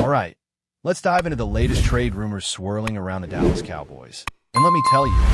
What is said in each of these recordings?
All right, let's dive into the latest trade rumors swirling around the Dallas Cowboys. And let me tell you,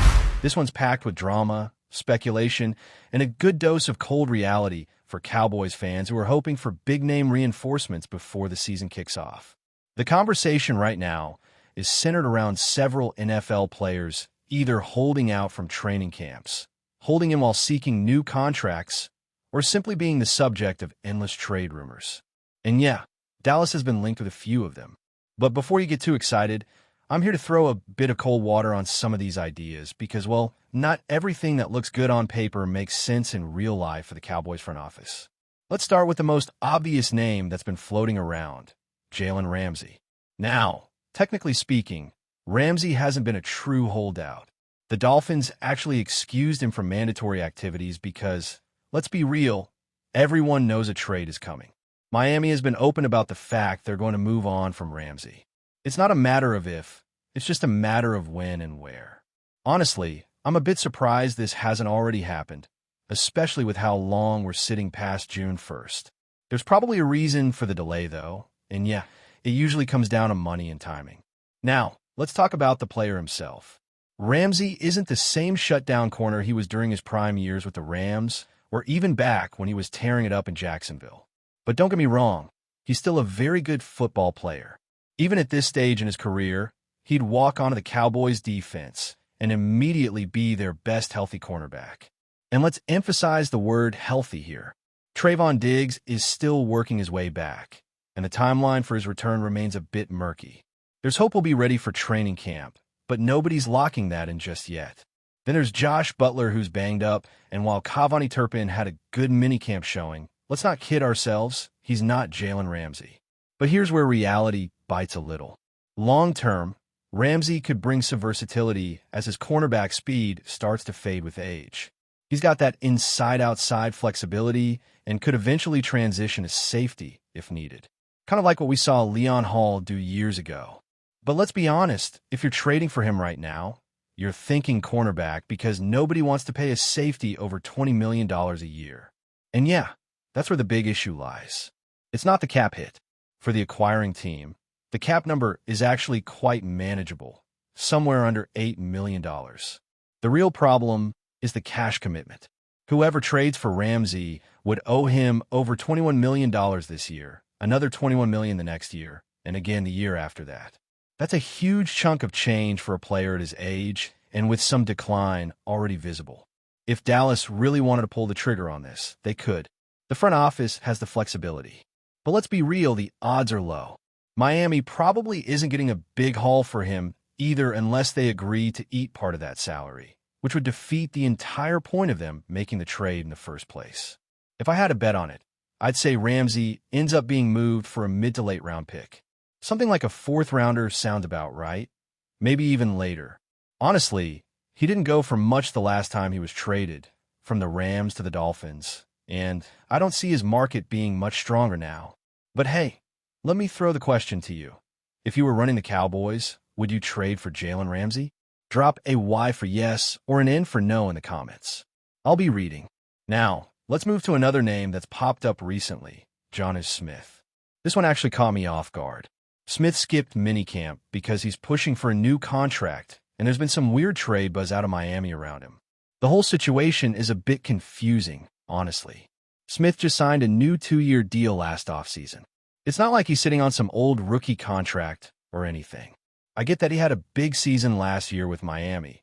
this one's packed with drama, speculation, and a good dose of cold reality for Cowboys fans who are hoping for big-name reinforcements before the season kicks off. The conversation right now is centered around several NFL players either holding out from training camps, holding in while seeking new contracts, or simply being the subject of endless trade rumors. And yeah, Dallas has been linked with a few of them. But before you get too excited, I'm here to throw a bit of cold water on some of these ideas because, well, not everything that looks good on paper makes sense in real life for the Cowboys front office. Let's start with the most obvious name that's been floating around, Jalen Ramsey. Now, technically speaking, Ramsey hasn't been a true holdout. The Dolphins actually excused him from mandatory activities because, let's be real, everyone knows a trade is coming. Miami has been open about the fact they're going to move on from Ramsey. It's not a matter of if, it's just a matter of when and where. Honestly, I'm a bit surprised this hasn't already happened, especially with how long we're sitting past June 1st. There's probably a reason for the delay, though, and yeah, it usually comes down to money and timing. Now, let's talk about the player himself. Ramsey isn't the same shutdown corner he was during his prime years with the Rams, or even back when he was tearing it up in Jacksonville. But don't get me wrong, he's still a very good football player. Even at this stage in his career, he'd walk onto the Cowboys' defense and immediately be their best healthy cornerback. And let's emphasize the word healthy here. Trayvon Diggs is still working his way back, and the timeline for his return remains a bit murky. There's hope he'll be ready for training camp, but nobody's locking that in just yet. Then there's Josh Butler, who's banged up, and while Cavani Turpin had a good minicamp showing, let's not kid ourselves, he's not Jalen Ramsey. But here's where reality bites a little. Long-term, Ramsey could bring some versatility as his cornerback speed starts to fade with age. He's got that inside-outside flexibility and could eventually transition to safety if needed. Kind of like what we saw Leon Hall do years ago. But let's be honest, if you're trading for him right now, you're thinking cornerback because nobody wants to pay a safety over $20 million a year. And yeah, that's where the big issue lies. It's not the cap hit. For the acquiring team, the cap number is actually quite manageable, somewhere under $8 million. The real problem is the cash commitment. Whoever trades for Ramsey would owe him over $21 million this year, another $21 million the next year, and again the year after that. That's a huge chunk of change for a player at his age and with some decline already visible. If Dallas really wanted to pull the trigger on this, they could. The front office has the flexibility. But let's be real, the odds are low. Miami probably isn't getting a big haul for him either unless they agree to eat part of that salary, which would defeat the entire point of them making the trade in the first place. If I had to bet on it, I'd say Ramsey ends up being moved for a mid to late round pick. Something like a fourth rounder sounds about right, maybe even later. Honestly, he didn't go for much the last time he was traded, from the Rams to the Dolphins, and I don't see his market being much stronger now. But hey, let me throw the question to you. If you were running the Cowboys, would you trade for Jalen Ramsey? Drop a Y for yes or an N for no in the comments. I'll be reading. Now, let's move to another name that's popped up recently, Jonnu Smith. This one actually caught me off guard. Smith skipped minicamp because he's pushing for a new contract, and there's been some weird trade buzz out of Miami around him. The whole situation is a bit confusing, honestly. Smith just signed a new 2-year deal last offseason. It's not like he's sitting on some old rookie contract or anything. I get that he had a big season last year with Miami.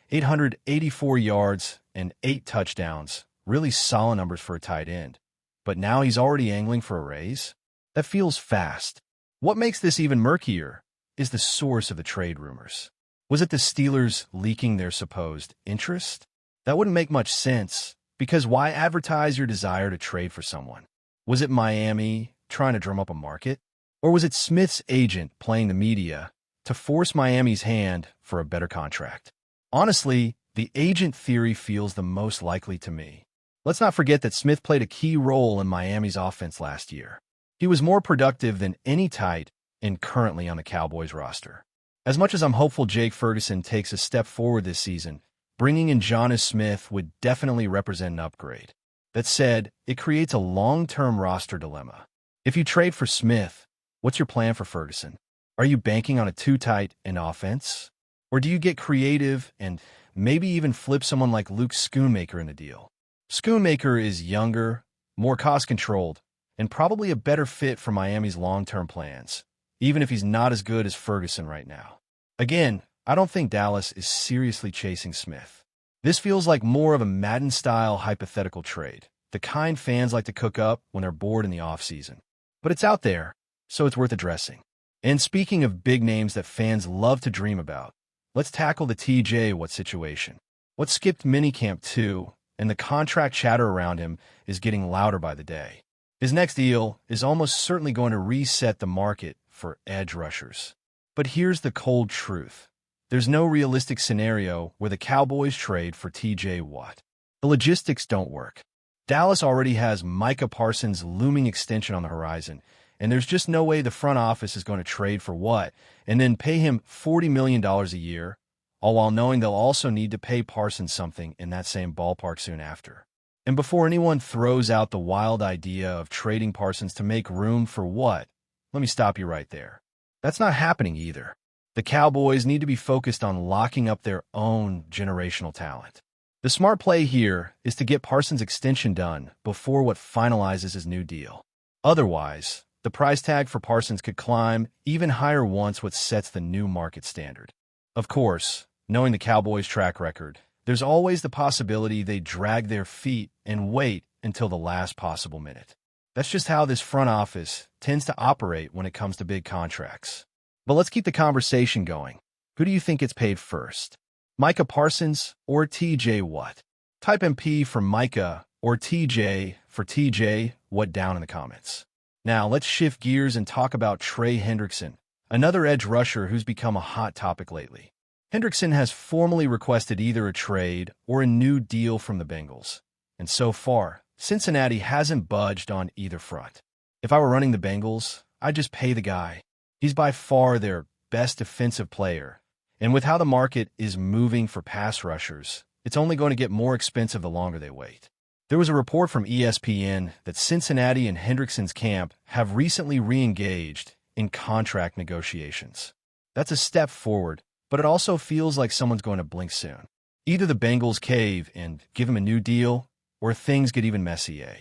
884 yards and 8 touchdowns, really solid numbers for a tight end. But now he's already angling for a raise? That feels fast. What makes this even murkier is the source of the trade rumors. Was it the Steelers leaking their supposed interest? That wouldn't make much sense, because why advertise your desire to trade for someone? Was it Miami trying to drum up a market? Or was it Smith's agent playing the media to force Miami's hand for a better contract? Honestly, the agent theory feels the most likely to me. Let's not forget that Smith played a key role in Miami's offense last year. He was more productive than any tight end currently on the Cowboys roster. As much as I'm hopeful Jake Ferguson takes a step forward this season, bringing in Jonnu Smith would definitely represent an upgrade. That said, it creates a long-term roster dilemma. If you trade for Smith, What's your plan for Ferguson? Are you banking on a too-tight an offense? Or do you get creative and maybe even flip someone like Luke Schoonmaker in the deal? Schoonmaker is younger, more cost-controlled, and probably a better fit for Miami's long-term plans, even if he's not as good as Ferguson right now. Again, I don't think Dallas is seriously chasing Smith. This feels like more of a Madden-style hypothetical trade, the kind fans like to cook up when they're bored in the offseason. But it's out there, so it's worth addressing. And speaking of big names that fans love to dream about, let's tackle the TJ Watt situation. What skipped minicamp too, and the contract chatter around him is getting louder by the day. His next deal is almost certainly going to reset the market for edge rushers. But here's the cold truth. There's no realistic scenario where the Cowboys trade for TJ Watt. The logistics don't work. Dallas already has Micah Parsons' looming extension on the horizon, and there's just no way the front office is going to trade for Watt and then pay him $40 million a year, all while knowing they'll also need to pay Parsons something in that same ballpark soon after. And before anyone throws out the wild idea of trading Parsons to make room for Watt, let me stop you right there. That's not happening either. The Cowboys need to be focused on locking up their own generational talent. The smart play here is to get Parsons' extension done before Watt finalizes his new deal. Otherwise, the price tag for Parsons could climb even higher once Watt sets the new market standard. Of course, knowing the Cowboys' track record, there's always the possibility they drag their feet and wait until the last possible minute. That's just how this front office tends to operate when it comes to big contracts. But let's keep the conversation going. Who do you think gets paid first? Micah Parsons or TJ Watt? Type MP for Micah or TJ for TJ Watt down in the comments. Now let's shift gears and talk about Trey Hendrickson, another edge rusher who's become a hot topic lately. Hendrickson has formally requested either a trade or a new deal from the Bengals. And so far, Cincinnati hasn't budged on either front. If I were running the Bengals, I'd just pay the guy. He's by far their best defensive player. And with how the market is moving for pass rushers, it's only going to get more expensive the longer they wait. There was a report from ESPN that Cincinnati and Hendrickson's camp have recently re-engaged in contract negotiations. That's a step forward, but it also feels like someone's going to blink soon. Either the Bengals cave and give him a new deal, or things get even messier.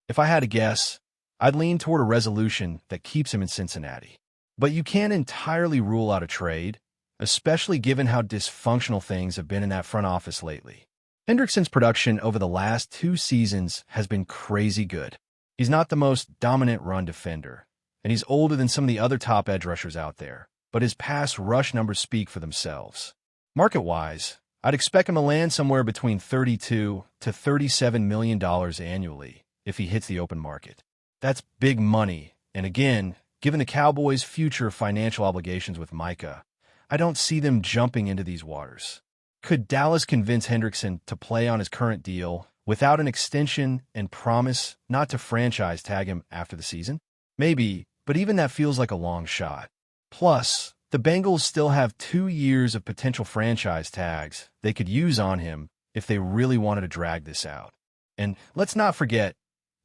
If I had to guess, I'd lean toward a resolution that keeps him in Cincinnati. But you can't entirely rule out a trade, especially given how dysfunctional things have been in that front office lately. Hendrickson's production over the last 2 seasons has been crazy good. He's not the most dominant run defender, and he's older than some of the other top edge rushers out there, but his pass rush numbers speak for themselves. Market-wise, I'd expect him to land somewhere between $32 to $37 million annually if he hits the open market. That's big money, and again, given the Cowboys' future financial obligations with Micah, I don't see them jumping into these waters. Could Dallas convince Hendrickson to play on his current deal without an extension and promise not to franchise tag him after the season? Maybe, but even that feels like a long shot. Plus, the Bengals still have 2 years of potential franchise tags they could use on him if they really wanted to drag this out. And let's not forget,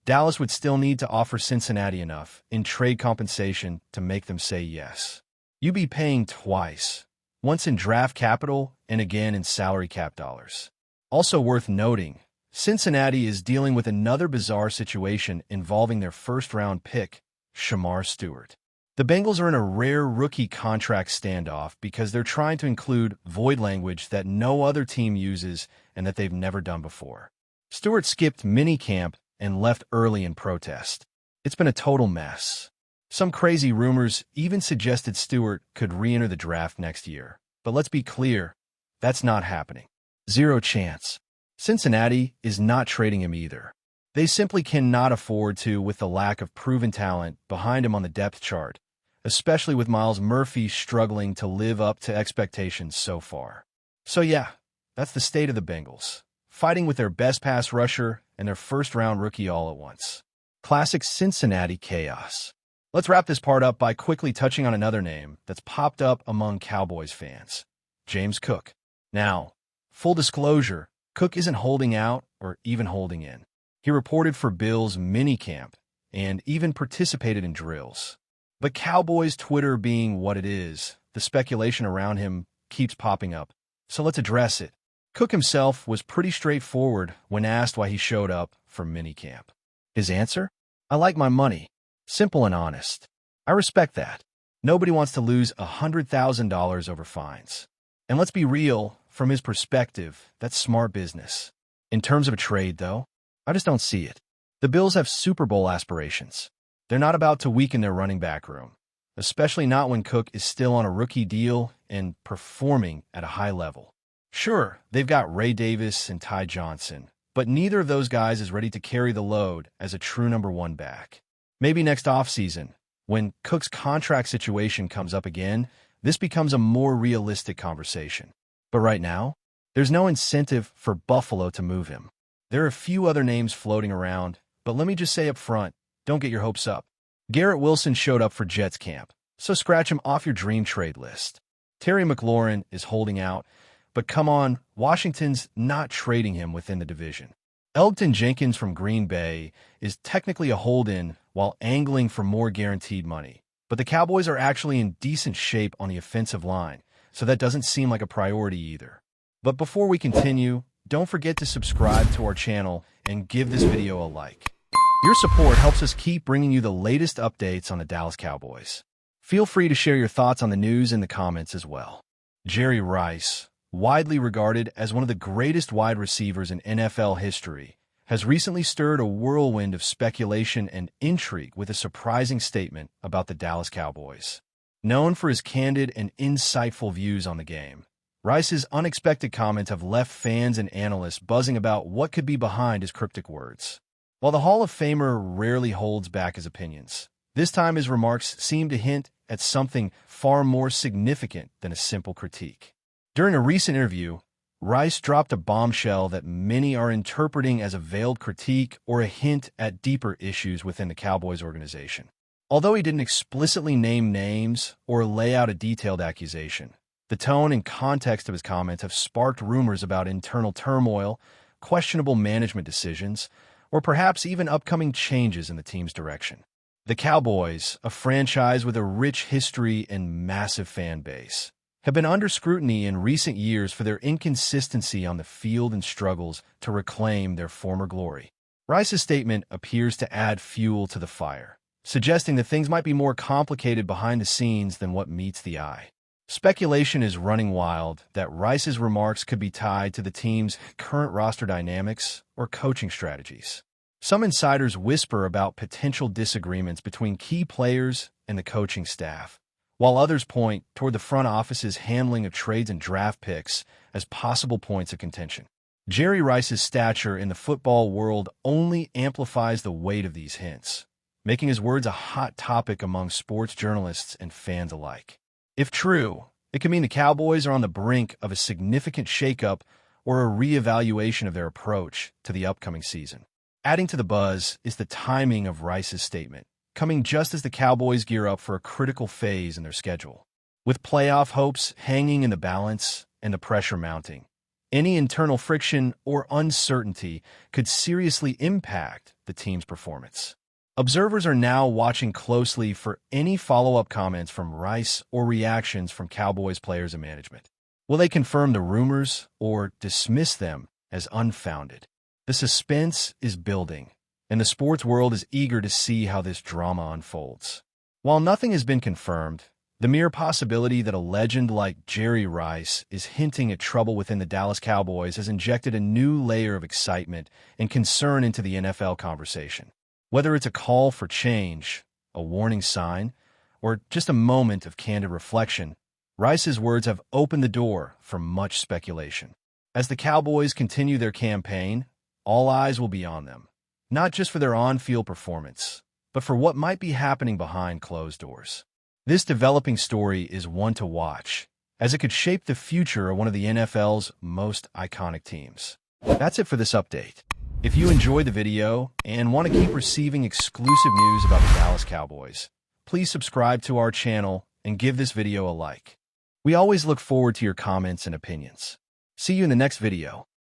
Dallas would still need to offer Cincinnati enough in trade compensation to make them say yes. You'd be paying twice, once in draft capital and again in salary cap dollars. Also worth noting, Cincinnati is dealing with another bizarre situation involving their first-round pick, Shamar Stewart. The Bengals are in a rare rookie contract standoff because they're trying to include void language that no other team uses and that they've never done before. Stewart skipped minicamp and left early in protest. It's been a total mess. Some crazy rumors even suggested Stewart could re-enter the draft next year. But let's be clear, that's not happening. Zero chance. Cincinnati is not trading him either. They simply cannot afford to with the lack of proven talent behind him on the depth chart, especially with Myles Murphy struggling to live up to expectations so far. So yeah, that's the state of the Bengals, fighting with their best pass rusher and their first-round rookie all at once. Classic Cincinnati chaos. Let's wrap this part up by quickly touching on another name that's popped up among Cowboys fans, James Cook. Now, full disclosure, Cook isn't holding out or even holding in. He reported for Bills minicamp and even participated in drills. But Cowboys Twitter being what it is, the speculation around him keeps popping up. So let's address it. Cook himself was pretty straightforward when asked why he showed up for minicamp. His answer? I like my money. Simple and honest. I respect that. Nobody wants to lose $100,000 over fines. And let's be real, from his perspective, that's smart business. In terms of a trade, though, I just don't see it. The Bills have Super Bowl aspirations. They're not about to weaken their running back room, especially not when Cook is still on a rookie deal and performing at a high level. Sure, they've got Ray Davis and Ty Johnson, but neither of those guys is ready to carry the load as a true number one back. Maybe next offseason, when Cook's contract situation comes up again, this becomes a more realistic conversation. But right now, there's no incentive for Buffalo to move him. There are a few other names floating around, but let me just say up front, don't get your hopes up. Garrett Wilson showed up for Jets camp, so scratch him off your dream trade list. Terry McLaurin is holding out, but come on, Washington's not trading him within the division. Elgton Jenkins from Green Bay is technically a hold-in while angling for more guaranteed money. But the Cowboys are actually in decent shape on the offensive line, so that doesn't seem like a priority either. But before we continue, don't forget to subscribe to our channel and give this video a like. Your support helps us keep bringing you the latest updates on the Dallas Cowboys. Feel free to share your thoughts on the news in the comments as well. Jerry Rice, widely regarded as one of the greatest wide receivers in NFL history, has recently stirred a whirlwind of speculation and intrigue with a surprising statement about the Dallas Cowboys. Known for his candid and insightful views on the game, Rice's unexpected comments have left fans and analysts buzzing about what could be behind his cryptic words. While the Hall of Famer rarely holds back his opinions, this time his remarks seem to hint at something far more significant than a simple critique. During a recent interview, Rice dropped a bombshell that many are interpreting as a veiled critique or a hint at deeper issues within the Cowboys organization. Although he didn't explicitly name names or lay out a detailed accusation, the tone and context of his comments have sparked rumors about internal turmoil, questionable management decisions, or perhaps even upcoming changes in the team's direction. The Cowboys, a franchise with a rich history and massive fan base, have been under scrutiny in recent years for their inconsistency on the field and struggles to reclaim their former glory. Rice's statement appears to add fuel to the fire, suggesting that things might be more complicated behind the scenes than what meets the eye. Speculation is running wild that Rice's remarks could be tied to the team's current roster dynamics or coaching strategies. Some insiders whisper about potential disagreements between key players and the coaching staff, while others point toward the front office's handling of trades and draft picks as possible points of contention. Jerry Rice's stature in the football world only amplifies the weight of these hints, making his words a hot topic among sports journalists and fans alike. If true, it could mean the Cowboys are on the brink of a significant shakeup or a reevaluation of their approach to the upcoming season. Adding to the buzz is the timing of Rice's statement, coming just as the Cowboys gear up for a critical phase in their schedule. With playoff hopes hanging in the balance and the pressure mounting, any internal friction or uncertainty could seriously impact the team's performance. Observers are now watching closely for any follow-up comments from Rice or reactions from Cowboys players and management. Will they confirm the rumors or dismiss them as unfounded? The suspense is building, and the sports world is eager to see how this drama unfolds. While nothing has been confirmed, the mere possibility that a legend like Jerry Rice is hinting at trouble within the Dallas Cowboys has injected a new layer of excitement and concern into the NFL conversation. Whether it's a call for change, a warning sign, or just a moment of candid reflection, Rice's words have opened the door for much speculation. As the Cowboys continue their campaign, all eyes will be on them, not just for their on-field performance, but for what might be happening behind closed doors. This developing story is one to watch, as it could shape the future of one of the NFL's most iconic teams. That's it for this update. If you enjoyed the video and want to keep receiving exclusive news about the Dallas Cowboys, please subscribe to our channel and give this video a like. We always look forward to your comments and opinions. See you in the next video.